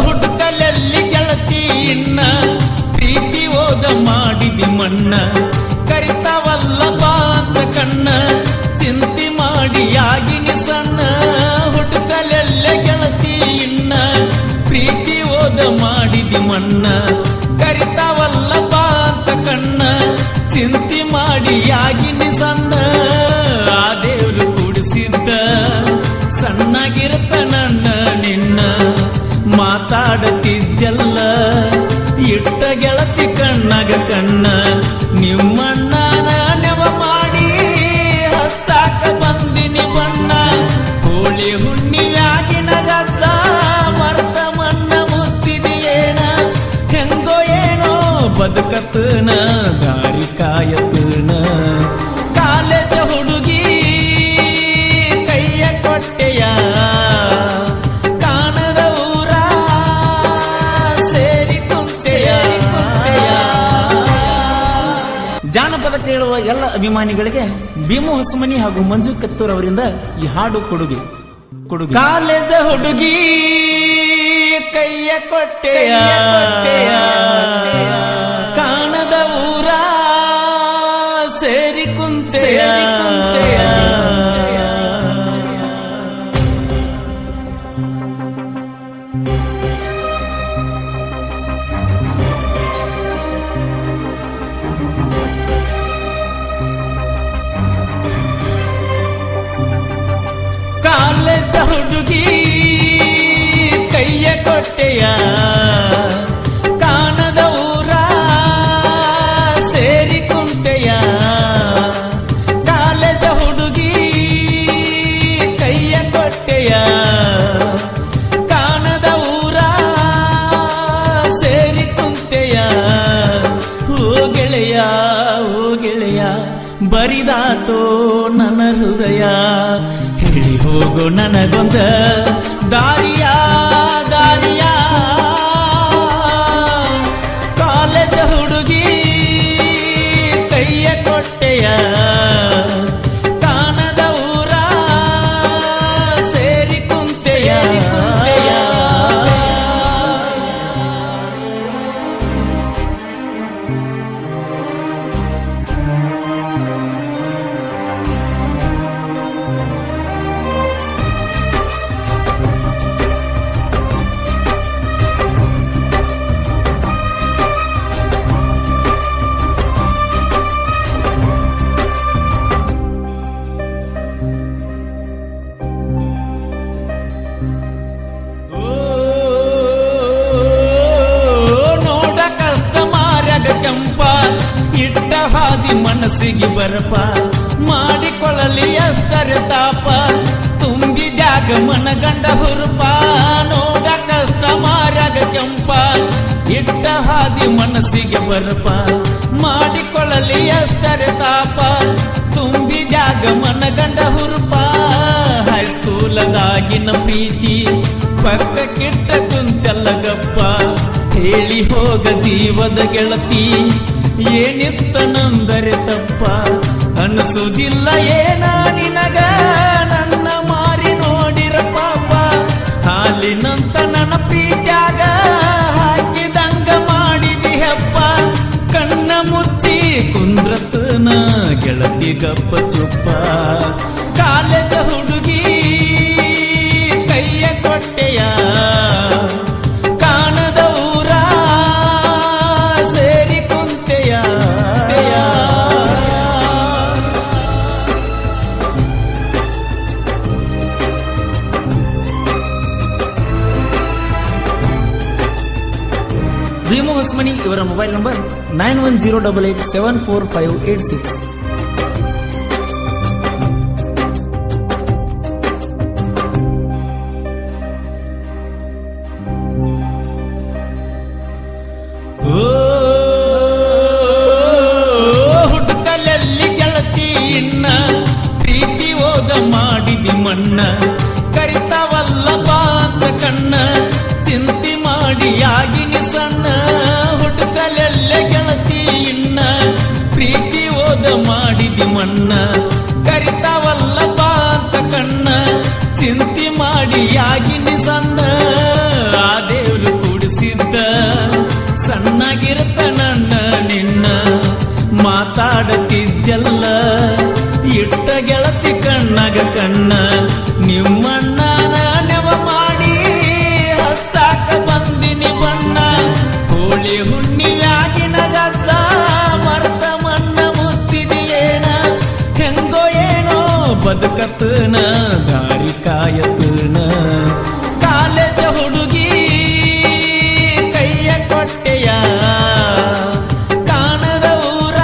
ಹುಡುಕಲಲ್ಲಿ ಗೆಳತಿ ಇನ್ನ ಪ್ರೀತಿ ಓದ ಮಾಡಿದಿ ಮಣ್ಣ ಕರಿತಾವಲ್ಲ ಬಾ ಅಂತ ಕಣ್ಣ ಚಿಂತೆ ಮಾಡಿ ಆಗಿನಿ ಸಣ್ಣ ಹುಡುಕಲೆಲ್ಲ ಗೆಳತಿ ಇನ್ನ ಪ್ರೀತಿ ಓದ ಮಾಡಿದಿ ಮಣ್ಣ ಕರಿತಾವಲ್ಲ ಬಾ ಅಂತ ಕಣ್ಣ ಚಿಂತೆ ಮಾಡಿ ಆಗಿನಿ ಸಣ್ಣ ಆ ದೇವ್ರು ಕೂಡಿಸಿದ್ದ ಸಣ್ಣಗಿರ್ತ ನನ್ನ ನಿನ್ನ ಮಾತಾಡುತ್ತಿದ್ದೆಲ್ಲ ಇಟ್ಟ ಗೆಳತಿ ಕಣ್ಣಾಗ ಕಣ್ಣ ನಿಮ್ಮಣ್ಣ ನೆವ ಮಾಡಿ ಹಚ್ಚಾಕ ಬಂದಿನಿ ಬಣ್ಣ ಹೋಳಿ ಹುಣ್ಣಿಯಾಗಿನ ಗದ್ದ ಮರ್ತ ಮಣ್ಣ ಮುಚ್ಚಿದಿಯೇನ ಹೆಂಗೋ ಏನೋ ಬದುಕತನ ದಾರಿ ಕಾಯತನ ಕಾಲೇಜ ಹುಡುಗಿ ಕೈಯ ಕೊಟ್ಟೆಯ ಕಾಣದ ಊರ ಸೇರಿ ಕುಂತೆಯ ಜಾನಪದ ಕೇಳುವ ಎಲ್ಲ ಅಭಿಮಾನಿಗಳಿಗೆ ಭೀಮು ಹೊಸಮನಿ ಹಾಗೂ ಮಂಜು ಕತ್ತೂರ್ ಅವರಿಂದ ಈ ಹಾಡು ಕೊಡುಗೆ ಕಾಲೇಜ ಹುಡುಗಿ ಕೈಯ ಕೊಟ್ಟೆಯ ಕಾಣದ ಊರ ಸೇರಿ ಕುಂತೆಯ ಕಾಲೇಜ ಹುಡುಗಿ ಕೈಯ ಕೊಟ್ಟೆಯ ಕಾಣದ ಊರ ಸೇರಿ ಕುಂತೆಯ ಕಾಲೇಜ ಹುಡುಗಿ ಕೈಯ ಕೊಟ್ಟೆಯ ಕಾಣದ ಊರ ಸೇರಿ ಕುಂತೆಯ ಓ ಗೆಳೆಯ ಬರಿದಾತೋ ನನ್ನ ಹೃದಯ ಹೇಳಿ ಹೋಗೋ ನನಗೊಂದ ದಾರಿಯ ಕಾಲೇಜ ಹುಡುಗಿ ಕೈಯ ಕೊಟ್ಟೆಯ ಕಾಣದ ಊರ ಸೇರಿ ಕುಂತೆಯ ಇಟ್ಟ ಹಾದಿ ಮನಸ್ಸಿಗೆ ಬರಪ ಮಾಡಿಕೊಳ್ಳಲಿ ಅಷ್ಟರ ತಾಪ ತುಂಬಿದ್ಯಾಗ ಮನಗಂಡ ಹುರುಪ ನೋಡ ಕಷ್ಟ ಮಾರ್ಯಾಗ ಕೆಂಪ ಇಟ್ಟ ಹಾದಿ ಮನಸ್ಸಿಗೆ ಬರಪ ಮಾಡಿಕೊಳ್ಳಲಿ ಅಷ್ಟರ ತಾಪ ತುಂಬಿದ್ಯಾಗ ಮನಗಂಡ ಹುರುಪ ಹೈಸ್ಕೂಲದಾಗಿನ ಪ್ರೀತಿ ಪಕ್ಕ ಕೆಟ್ಟ ಕುಂತೆಲ್ಲ ಗಪ್ಪ ಹೇಳಿ ಹೋಗ ಜೀವದ ಗೆಳತಿ ಏನಿತ್ತನಂದರೆ ತಪ್ಪ ಅನಿಸುವುದಿಲ್ಲ ಏನ ನಿನಗ ನನ್ನ ಮಾರಿ ನೋಡಿರ ಪಾಪ ಹಾಲಿನಂತ ನನ್ನ ಪ್ರೀತ್ಯಾಗ ಹಾಕಿದಂಗ ಮಾಡಿದಿ ಹೆಪ್ಪ ಕಣ್ಣ ಮುಚ್ಚಿ ಕುಂದ್ರತನ ಗೆಳತಿ ಗಪ್ಪ ಚುಪ್ಪ ಕಾಲೇಜ ಹುಡುಗಿ ಕೈಯ ಕೊಟ್ಟೆಯ ಕಾಣದ ಊರ ಸೇರಿ ಕುಂತೆಯ ಭೀಮು ಹೊಸಮನಿ ಇವರ ಮೊಬೈಲ್ ನಂಬರ್ 9108874586. ಹುಡುಕಲಲ್ಲಿ ಗೆಳತಿ ಇನ್ನ ಪ್ರೀತಿ ಓದ ಮಾಡಿದಿ ಮಣ್ಣ ಕರಿತಾವಲ್ಲ ಬಾ ಅಂತ ಕಣ್ಣ ಚಿಂತೆ ಮಾಡಿ ಆಗಿನಿ ಸಣ್ಣ ಹುಡುಕಲೆಲ್ಲ ಗೆಳತಿ ಇನ್ನ ಪ್ರೀತಿ ಓದ ಮಾಡಿದಿ ಮಣ್ಣ ಕರಿತಾವಲ್ಲ ಬಾ ಅಂತ ಕಣ್ಣ ಚಿಂತೆ ಮಾಡಿ ಆಗಿನಿ ಸಣ್ಣ ಆ ದೇವ್ರು ಕೂಡಿಸಿದ್ದ ಸಣ್ಣಗಿರುತ್ತ ನನ್ನ ನಿನ್ನ ಮಾತಾಡುತ್ತಿದ್ದೆಲ್ಲ ಇಟ್ಟ ಗೆಳತಿ ಕಣ್ಣಾಗ ಕಣ್ಣ ನಿಮ್ಮಣ್ಣನ ನೆವ ಮಾಡಿ ಹಚ್ಚಾಕ ಬಂದಿನಿ ಬಣ್ಣ ಹೋಳಿ ಹುಣ್ಣಿವ್ಯಾಗಿನ ಗದ್ದ ಮರ್ತ ಮಣ್ಣ ಮುಚ್ಚಿದೆಯೇನ ಹೆಂಗೋ ಏನೋ ಬದುಕತನ ದಾರಿ ಕಾಯತನ ಕಾಲೇಜ ಹುಡುಗಿ ಕೈಯ ಕೊಟ್ಟೆಯ ಕಾಣದ ಊರ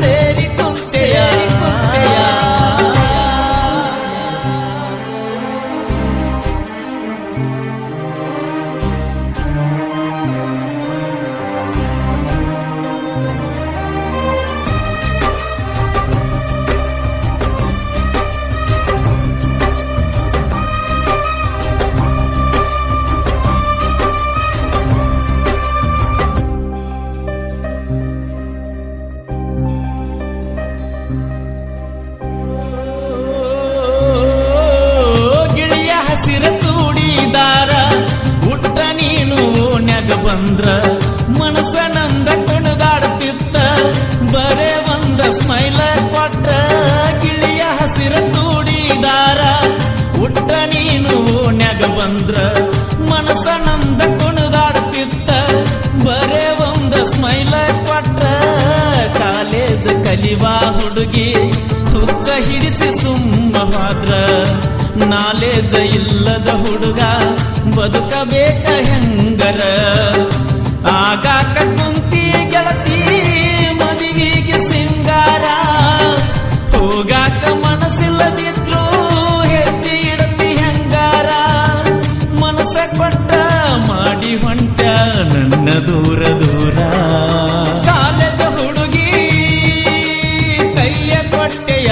ಸೇರಿ ಕುಂತೆಯ ಹಸಿರ ಚೂಡಿದಾರ ಉಟ್ಟ ನೀನು ಓಣ್ಯಾಗ ಬಂದ್ರ ಮನಸ ನಂದ ಕುಣದಾಡ್ತಿತ್ತ ಬರೇ ಒಂದ ಸ್ಮೈಲ ಕೊಟ್ರ ಗಿಳಿಯ ಹಸಿರ ಚೂಡಿದಾರ ಉಟ್ಟ ನೀನು ಓಣ್ಯಾಗ ಬಂದ್ರ ಮನಸ ನಂದ ಕುಣದಾಡ್ತಿತ್ತ ಬರೇ ಒಂದ ಸ್ಮೈಲ ಕೊಟ್ರ ಕಾಲೇಜ್ ಕಲಿವಾ ಹುಡುಗಿ ಹುಚ್ಚ ಹಿಡಿಸಿ ಸುಮ್ಮ ಹೋದ್ರ ನಾಲೇಜ ಇಲ್ಲದ ಹುಡುಗ ಬದುಕಬೇಕ ಹೆಂಗರ ಆಗಾಕ ಕುಂತಿ ಗೆಳತಿ ಮದುವಿಗೆ ಸಿಂಗಾರ ಹೋಗಾಕ ಮನಸ್ಸಿಲ್ಲದಿದ್ರು ಹೆಜ್ಜೆ ಇಡತಿ ಹೆಂಗಾರ ಮನಸ್ಸ ಕೊಟ್ಟ ಮಾಡಿ ಹೊಂಟ ನನ್ನ ದೂರ ದೂರ ಕಾಲೇಜ ಹುಡುಗಿ ಕೈಯ ಕೊಟ್ಟೆಯ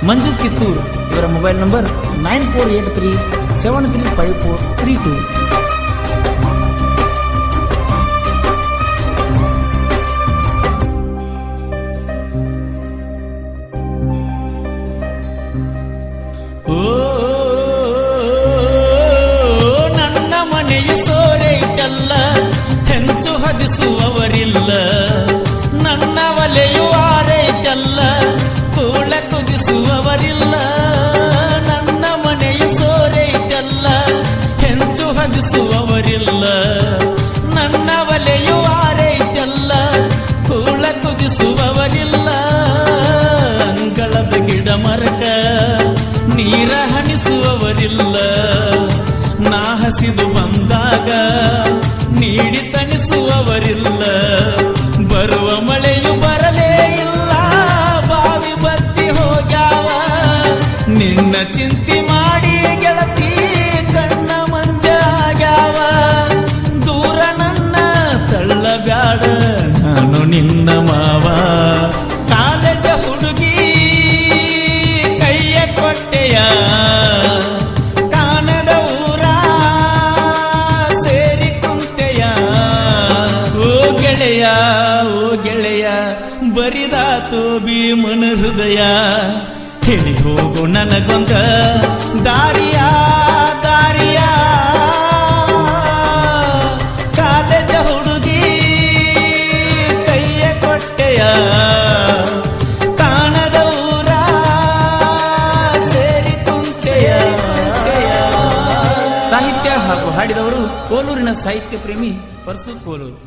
ಮಂಜು ಕಿತ್ತೂರ್ ಇವರ ಮೊಬೈಲ್ ನಂಬರ್ 9483735432. ನನ್ನ ಮನೆಯ ಸೋರೈತಲ್ಲ ಹೆಂಚು ಹದಿಸುವವರಿಲ್ಲ ನನ್ನ ಒಲೆಯು ಆರೈತಲ್ಲ ಕೂಳ ಕುದಿಸುವವರಿಲ್ಲ ನನ್ನ ಮನೆಯ ಸೋರೈತಲ್ಲ ಹೆಂಚು ಹದಿಸುವವರಿಲ್ಲ ನನ್ನ ಒಲೆಯು ಆರೈತಲ್ಲ ಕೂಳ ಕುದಿಸುವವರಿಲ್ಲ ಅಂಗಳದ ಗಿಡ ಮರಕ ನೀರ ಹಣಿಸುವವರಿಲ್ಲ ನಾ ಹಸಿದು ಬಂದಾಗ ನೀಡಿ ತಣಿಸುವವರಿಲ್ಲ ಬರುವ ಮಳೆಯು ಬರಲೇ ಇಲ್ಲ ಬಾವಿ ಬತ್ತಿ ಹೋಗ್ಯಾವ ನಿನ್ನ ಚಿಂತೆ ಮಾಡಿ ಗೆಳತಿ ಕಣ್ಣ ಮಂಜಾಗ್ಯಾವ ದೂರ ನನ್ನ ತಳ್ಳಬ್ಯಾಡ ನಾನು ನಿನ್ನ ಮಾವ ಕಾಲೇಜ ಹುಡುಗಿ ಕೈಯ ಕೊಟ್ಟೆಯ ಕಾಣದ ಊರ ಸೇರಿ ಕುಂತೆಯ ಓ ಗೆಳೆಯ ಓ ಗೆಳೆಯ ಬರಿದಾತು ಭೀಮನ ಹೃದಯ ಹೇಳಿ ಹೋಗು ನನಗೊಂದ ದಾರಿಯ ದಾರಿಯ ಕಾಲೇಜ ಹುಡುಗಿ ಕೈಯ ಕೊಟ್ಟೆಯ ಕಾಣದ ಊರ ಸೇರಿ ಕುಂತೆಯ. ಸಾಹಿತ್ಯ ಹಾಗೂ ಹಾಡಿದವರು ಕೋಲೂರಿನ ಸಾಹಿತ್ಯ ಪ್ರೇಮಿ ಪರಸು ಕೋಲೂರು.